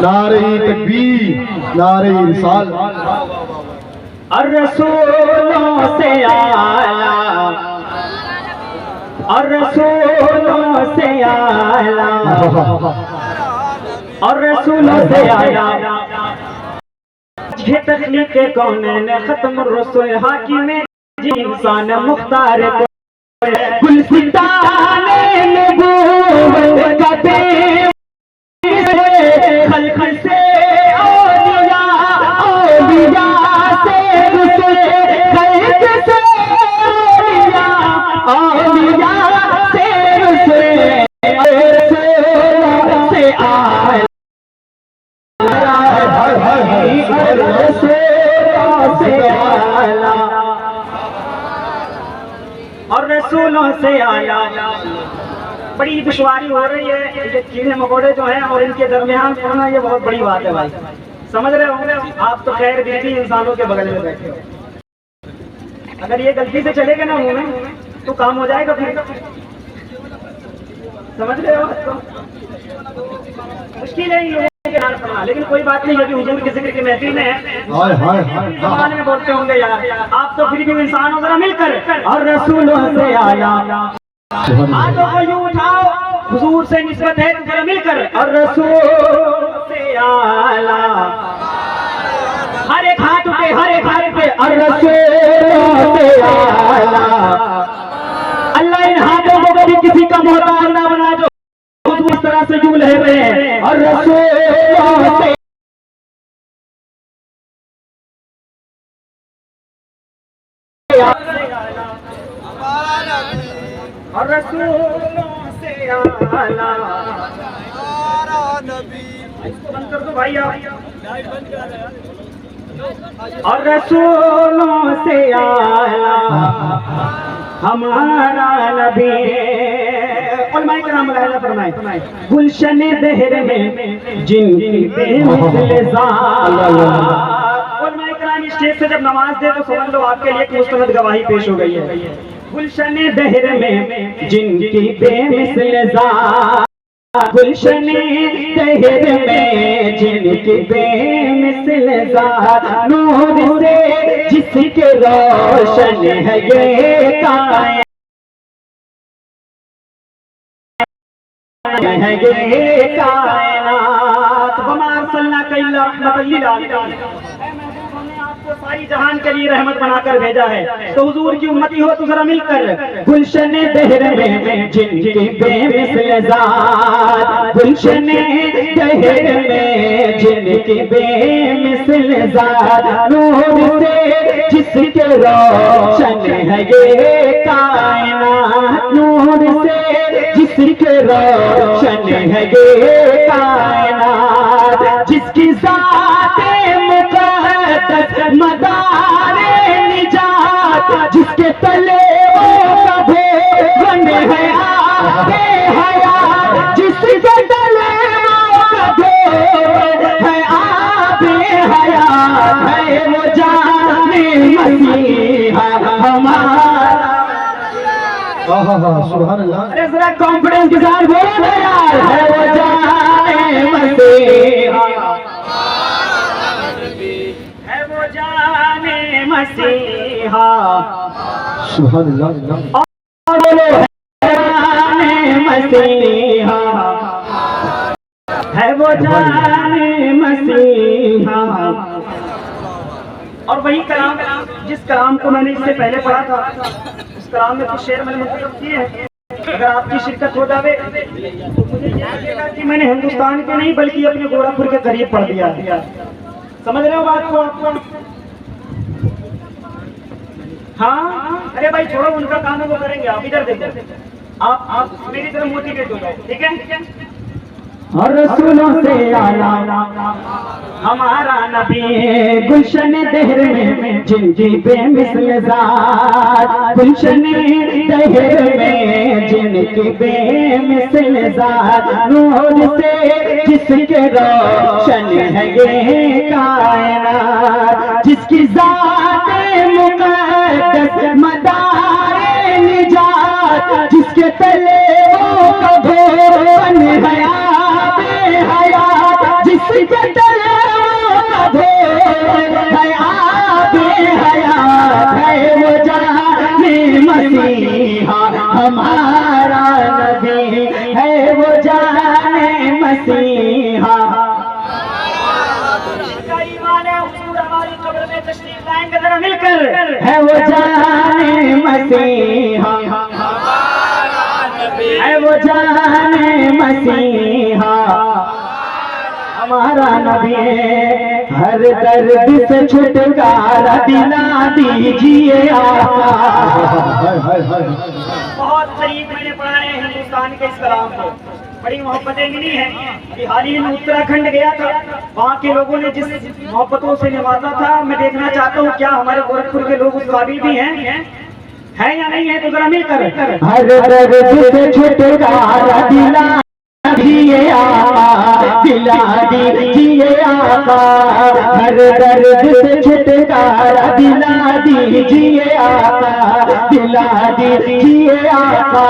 नारे तकबीर, नारे रिसाल। और रसूलों से आला, और रसूलों से आला, और रसूलों से आला। ये तकलीफ कौन खत्म रसूल हाकिम इंसान मुख्तार गुलसिताने नबूवत का दे खल्क से औलिया, औलिया से रसूल, खल्क से औलिया, औलिया से रसूल, से आला, से आला, और रसूलों से आला। बड़ी दुश्वारी हो रही है, ये कीड़े मकोड़े जो हैं और इनके दरमियान पड़ना, ये बहुत बड़ी बात है भाई। समझ रहे होंगे आप तो खैर भी इंसानों के बगल में बैठे हो। अगर ये गलती से चले गए ना मुंह में तो काम हो जाएगा फिर। समझ रहे हो? मुश्किल है ये पढ़ना, लेकिन कोई बात नहीं है कि हुजूर के जिक्र की महफिल में है। जमाने में बोलते होंगे यार, आप तो फिर भी इंसान हो, जरा मिलकर और रसूलों से आला। हाथों को यूं उठाओ, हुजूर से निस्बत है, तो जरा मिलकर और रसूल से आला। हर एक हाथ पे, हर एक हाथ पे और रसूल से आला। अल्लाह इन हाथों को कभी किसी का मोहताज ना बना जो इस तरह से यूं लह रहे हैं। और रसूल से और रसूलों से आला। इसको बंद कर दो भाई आप। और रसूलों से आला हमारा नबी। फरमाए गुलशन दहर में जिनकी बेमिसल स्टेज से जब नमाज दे तो समझ लो आपके लिए मुस्तनद गवाही पेश हो गई है। गुलशन दहर में जिनकी बेमिसल ज़ात, गुलशन दहर में जिनकी बेमिसल ज़ात, नूर से जिसके रोशन है ये कायनात, है ये कायनात। बमार सल्ला कइला रहमतुल लिल आलमीन। आपको सारी जहान के लिए रहमत बनाकर भेजा है, तो हुजूर की उम्मती हो तो जरा मिलकर गुलशन दहर में जिनकी बेमिसल ज़ात, गुलशन दहर में जिनकी बेमिसल ज़ात, नूर से जिसके रोशन है ये कायनात, नूर से जिसके रोशन है ये कायनात, जिसकी ज़ाते मुक़द्दस मदारे निजात, जिसके तले का भवन है आबे हयात, जिसके तले का भवन है आबे हयात, है वो जाने मसीहा हमारा। सुभान अल्लाह। अरे जरा कॉन्फिडेंस के साथ बोलो ना यार, है वो जाने मसीहा, है वो जाने मसीहा। सुभान अल्लाह। और बोलो है जाने मसीहा, है वो जाने मसीहा। और वही कलाम जिस कलाम को मैंने इससे पहले पढ़ा था, उस कलाम में कुछ शेर मैंने मुंतखब किए हैं। अगर आपकी शिरकत हो जावे तो मुझे ये लगेगा कि मैंने हिंदुस्तान के नहीं बल्कि अपने गोरखपुर के करीब पढ़ दिया है। समझ रहे हो बात को आपको? हाँ, अरे भाई छोड़ो, उनका काम है वो करेंगे, आप इधर देखो। आप मेरी तरफ मोटिवेट हो जाओ, ठीक है? और रसूलों से आला हमारा नबी, गुलशन दहर में जिनकी बेमिसल ज़ात, गुलशन दहर में जिनकी बेमिसल ज़ात, नूर से जिसके रोशन है ये कायनात, जिसकी ज़ाते मुक़द्दस मदारे निजात, जिसके तले वो का भवन है आबे हयात, जिस के तलवों है आबे हयात है वो जाने मसीहा हमारा नबी है वो जाने मसीहा। हमारी कब्र में तशरीफ लाएंगे जरा मिलकर है वो जाने मसीहा है वो जाने मसीहा हमारा नबी। हर दर्द से छुटकारा दिला दीजिए आका। बहुत करीब मैंने पढ़ा है हिंदुस्तान के इस कलाम को, बड़ी मोहब्बतें मिली हैं। अभी हाल ही में उत्तराखंड गया था, वहाँ के लोगों ने जिस मोहब्बतों से नवाजा था, मैं देखना चाहता हूँ क्या हमारे गोरखपुर के लोग उस काबिल भी हैं या नहीं है, तो जरा मिलकर हर दर्द से छुटकारा दिला दीजिए आका, दिला दीजिए आका। हर दर्द से छुटकारा दिला दीजिए आका, दिला दीजिए आका।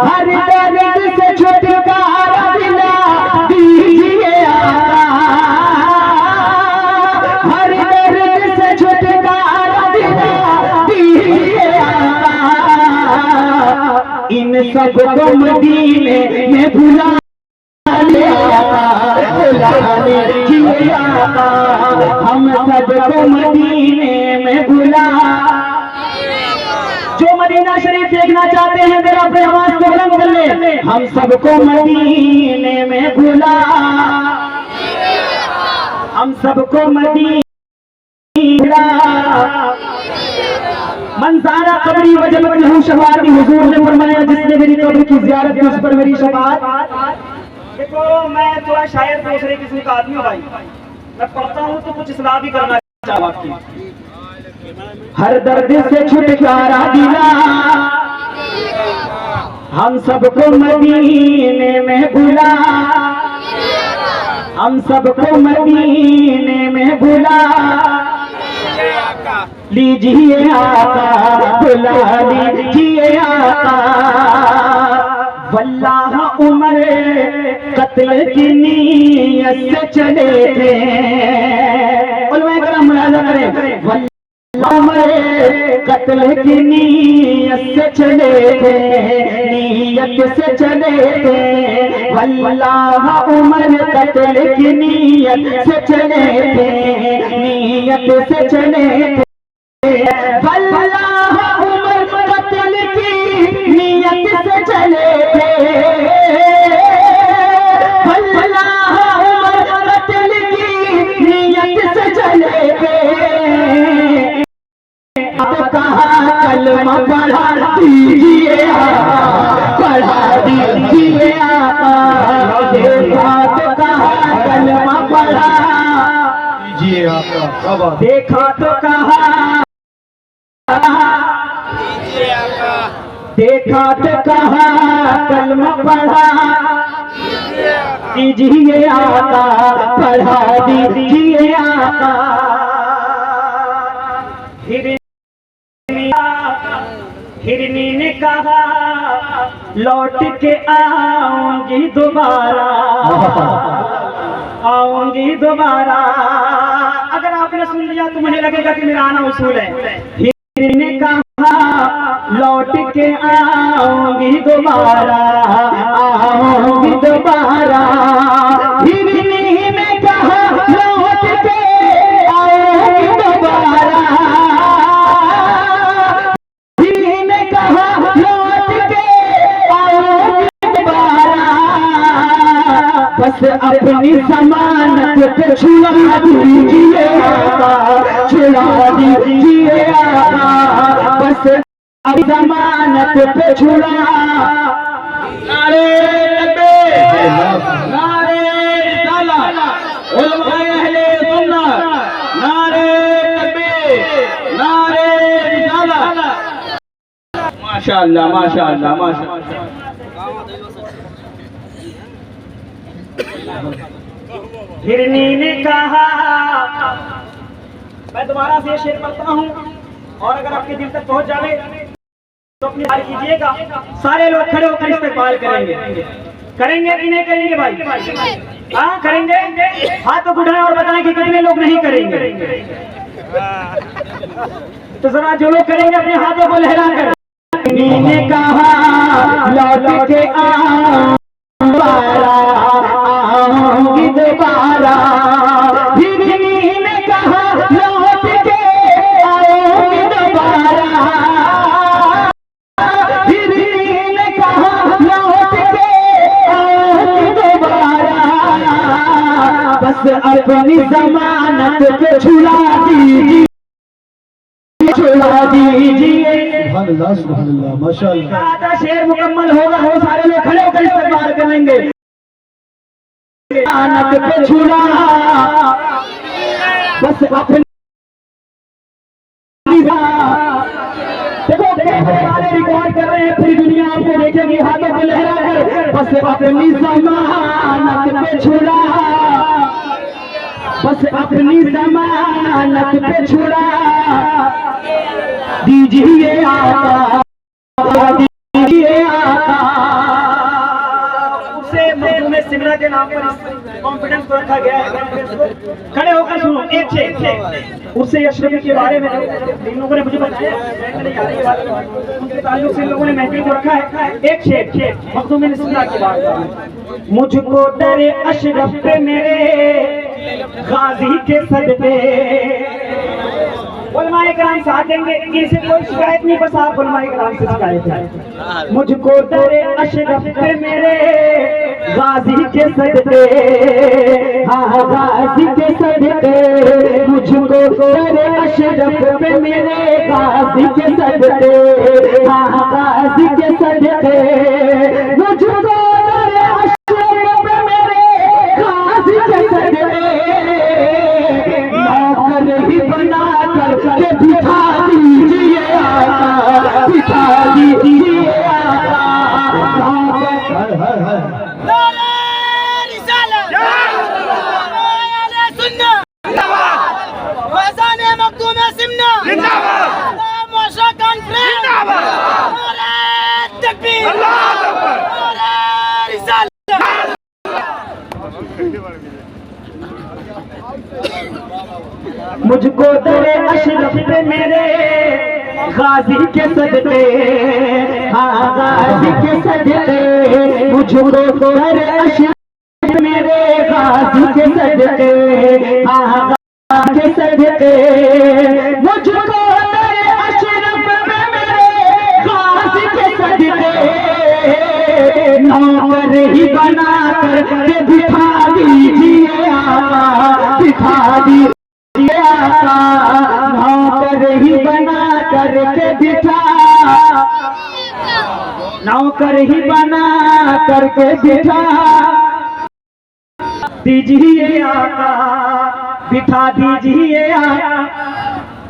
हर दर्द से छुटकारा दिला दीजिए आका, हर दर्द से छुटकारा दिला दीजिए आका। इन सबको मदीने में भुला हम सबको मदीने में बुला। जो मदीना शरीफ देखना चाहते हैं जरा अपने आवाज को बुलंद कर ले। हम सबको मदीने में बुला, हम सबको मदीने बुला। मंसारा कबरी वजबत लहू शफाअती, हुजूर ने फरमाया जिसने मेरी कब्र की ज़ियारत की उस पर मेरी शफाअत। देखो मैं थोड़ा शायर दूसरे किस्म का आदमी हूँ भाई, मैं पढ़ता हूँ तो कुछ इस्लाह भी करना चाहता हूँ। हर दर्द से छुटकारा दिला हम सबको मदीने में बुला, हम सबको मदीने में बुला लीजिए आका, बुला लीजिए आका। वल्लाह उमर कत्ल की नीयत से चले थे, उलमा करम मुलाज़ा करें। वल्लाह उमर कत्ल की नीयत से चले थे, नीयत से चले थे। वल्लाह उमर कत्ल की नीयत से चले थे, नीयत से चले थे। वल्लाह उमर कत्ल की नीयत से चले थे, वल्लाह उमर कत्ल की नीयत से चले थे। अब कहाँ कलमा पढ़ा दीजिए आका, पढ़ा दीजिए आका। देखा तो कहाँ कलमा पढ़ा दीजिए आका, देखा तो कहाँ, देखा तो कहा कलमा पढ़ा दीजिए आका, पढ़ा दीजिए आका। हिरनी ने कहा लौट के आऊंगी दोबारा, आऊंगी दोबारा। अगर आपने सुन लिया तो मुझे लगेगा कि मेरा आना उसूल है। हिरनी ने कहा लौट के आऊंगी दोबारा, आऊंगी दोबारा। हिरनी ने कहा लौट के आऊंगी दोबारा, हिरनी ने कहा लौट के आऊंगी दोबारा। बस अपनी जमानत पे छुड़ा दीजिए आका, छुड़ा दीजिए आका। बस अब जमानत पे छुड़ा। नारे तकबीर, नारे रिसालत, उलमाए अहले सुन्नत, नारे तकबीर, नारे रिसालत। माशाअल्लाह माशाअल्लाह माशाअल्लाह। हिरनी ने कहा, मैं दोबारा से शेर पढ़ता हूँ और अगर आपके दिल तक पहुंच जाए तो अपनी बात कीजिएगा। सारे लोग खड़े होकर इस्तेमाल करेंगे, करेंगे कि नहीं करेंगे भाई? हाँ करेंगे, हाथ तो उठाएं और बताएं कि कितने लोग नहीं करेंगे। तो जरा जो लोग करेंगे अपने हाथों को लहरा कर। ने कहा लौट के आऊंगी दोबारा, ने कहा लौट के आऊंगी दोबारा, ने कहा लौट के आऊंगी दोबारा, बस अपनी जमानत पे छुड़ा दीजिए, छुड़ा दीजिए। सुभान अल्लाह माशाअल्लाह। आधा शेर मुकम्मल होगा, हो सारे लोग खड़े होकर इस्तेमाल करेंगे। जमानत पे छुड़ा, बस अपनी देखो वाले रिकॉर्ड कर रहे हैं, पूरी दुनिया आपको देखेगी हाथों को लहरा कर। बस अपनी जमानत पे छुड़ा, बस अपनी जमानत पे छुड़ा दीजिए आका, दीजिए आका। उसे मखदूम सिमरा के नाम पर कॉन्फिडेंस को रखा गया है। खड़े होकर सुनो एक शेर। उससे अशरफी के बारे में इन लोगों ने मुझे बताया, उनके ताल्लुक से इन लोगों ने महफिल को रखा है। एक शेर मखदूम सिमरा की बात, मुझको डरे अशरफ पे मेरे गाजी के सदके। उलमाए कराम साथ देंगे, इनसे कोई शिकायत नहीं, बस आप उलमाए कराम से शिकायत है। मुझको डरे अशरफ पे मेरे गाजी के सदके, हाँ गाजी के सदके, मुझको डरे अशरफ पे मेरे गाजी के सदके, हाँ गाजी के सदके, मुझको डरे अशरफ पे मेरे गाजी के सदके, नौकर ही बना के बिठा दीजिए आका, बिठा दीजिए आका। नारे रिसालत, नारे सुन्नत, फैज़ान मखदूम सिमना जिंदाबाद, मोशा कॉन्फ्रेंस जिंदाबाद, नारे तकबीर, अल्लाहू अकबर, नारे रिसालत। मुझको डरे अशरफ पे मेरे गाजी के सदके, हाँ गाजी के सदके, मुझको डरे अशरफ पे मेरे गाजी के सदके, हाँ गाजी के सदके, मुझको डरे अशरफ पे मेरे गाजी के सदके, नौकर ही बना कर बिठा दीजिए आका, बिठा दीजिए आका, नौकर ही बना करके बिठा, नौकर ही बना करके बिठा दीजिए आका, बिठा दीजिए आका,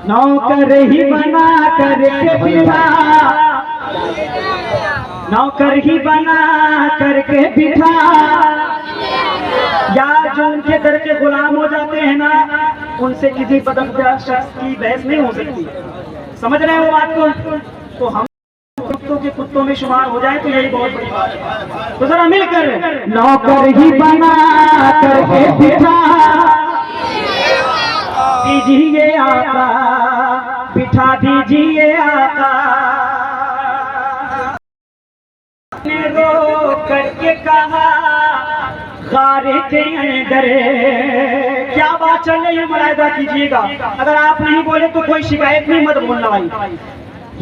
नौकर ही बना करके बिठा, नौकर ही बना करके बिठा। या जो उनके दर के गुलाम हो जाते हैं ना, उनसे किसी बदअक़ीदा शख्स की बहस नहीं हो सकती। समझ रहे हो बात को? तो हम कुत्तों के कुत्तों में शुमार हो जाए तो यही बहुत बड़ी बात है। तो जरा मिलकर नौकर ही बना करके बिठा दीजिए आका, बिठा दीजिए आका। ने रो करके कहा गारे के अंदर, क्या बात चल रही है मुलाहिजा कीजिएगा। अगर आप नहीं बोले तो कोई शिकायत नहीं, मत बोलना भाई।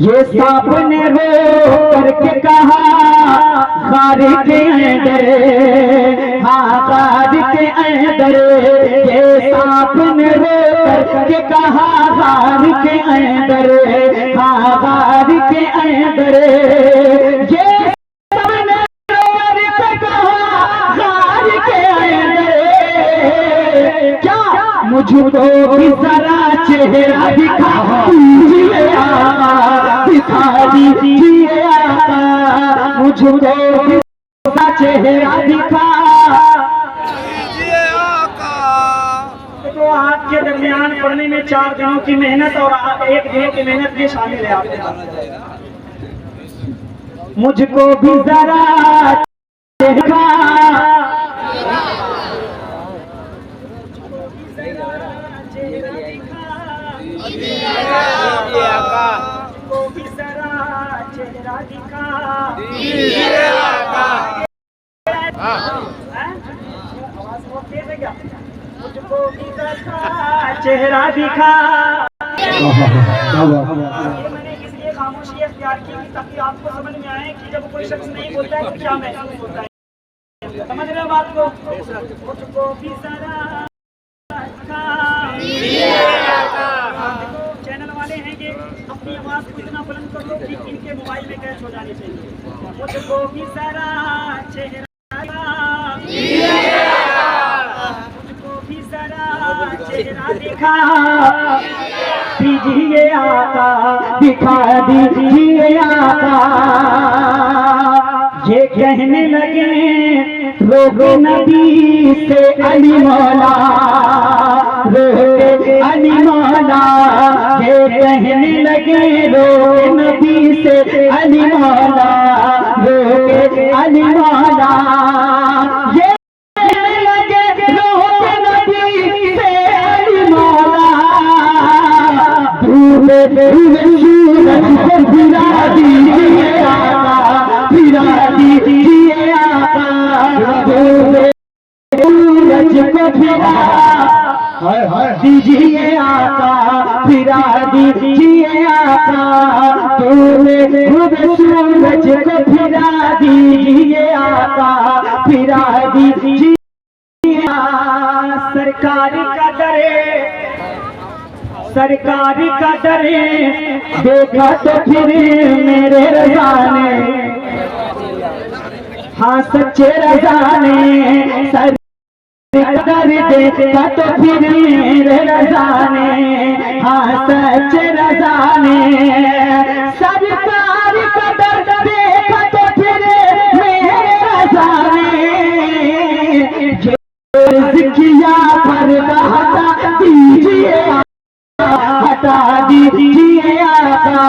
ये सांप ने रो करके कहा गारे के अंदर, हाँ गारे के अंदर, ये सांप ने रो करके कहा गारे के अंदर, हाँ गारे के अंदर, ये मुझको भी जरा चेहरा दिखा दीजिए आका, दिखा दीजिए आका, मुझको भी जरा चेहरा दिखा दीजिए आका। तो आपके दरमियान पढ़ने में 4 दिनों की मेहनत और 1 दिन की मेहनत भी शामिल है आपके साथ। मुझको भी जरा चेहरा को भी जरा चेहरा दिखा, आवाज बहुत तेज है क्या? मुझको भी जरा चेहरा दिखा। ये मैंने इसलिए खामोशी अख्तियार की ताकि आपको समझ में आए कि जब कोई शख्स नहीं बोलता है तो क्या महसूस होता है। समझ रहे हो बात को? मुझको भी जरा चैनल वाले हैं कि अपनी आवाज को इतना बुलंद कर लो कि इनके मोबाइल में कैच हो जानी चाहिए। मुझको भी जरा चेहरा, मुझको भी जरा चेहरा दिखा दीजिए आका, दिखा दीजिए आका। ये कहने लगे रोके नबी से अली मौला, रोके अली मौला। ये कहने लगे रोके नबी से अली मौला, रोके अली मौला। ये कहने लगे रोके नबी से अली मौला। सूरज को फिरा दीजिए आका, फिरा दीजिए आका। सूरज को फिरा दीजिए आका, फिरा दीजिए आका। सूरज को फिरा दीजिए आका, फिरा दीजिए। सरकारी का दरे, सरकारी का दरे देखा तो फिर मेरे रज़ा ने, हाँ सच्चे रज़ा ने। सरकार देखा तो फिर मेरे रज़ा ने, हाँ सच्चे रज़ा ने। सरकार का दर देखा तो फिर मेरे रज़ा ने। किया पर्दा हटा दीजिए, हटा दीजिए आका।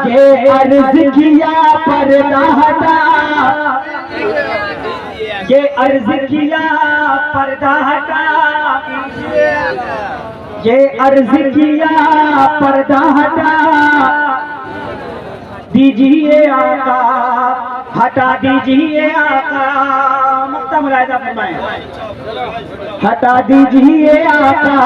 ये अर्ज किया पर्दा हटा, ये अर्ज किया पर्दा हटा, ये अर्ज किया पर्दा हटा दीजिए आका, हटा दीजिए आका। मक्ता मुलाहिजा फरमाएं, हटा दीजिए आका।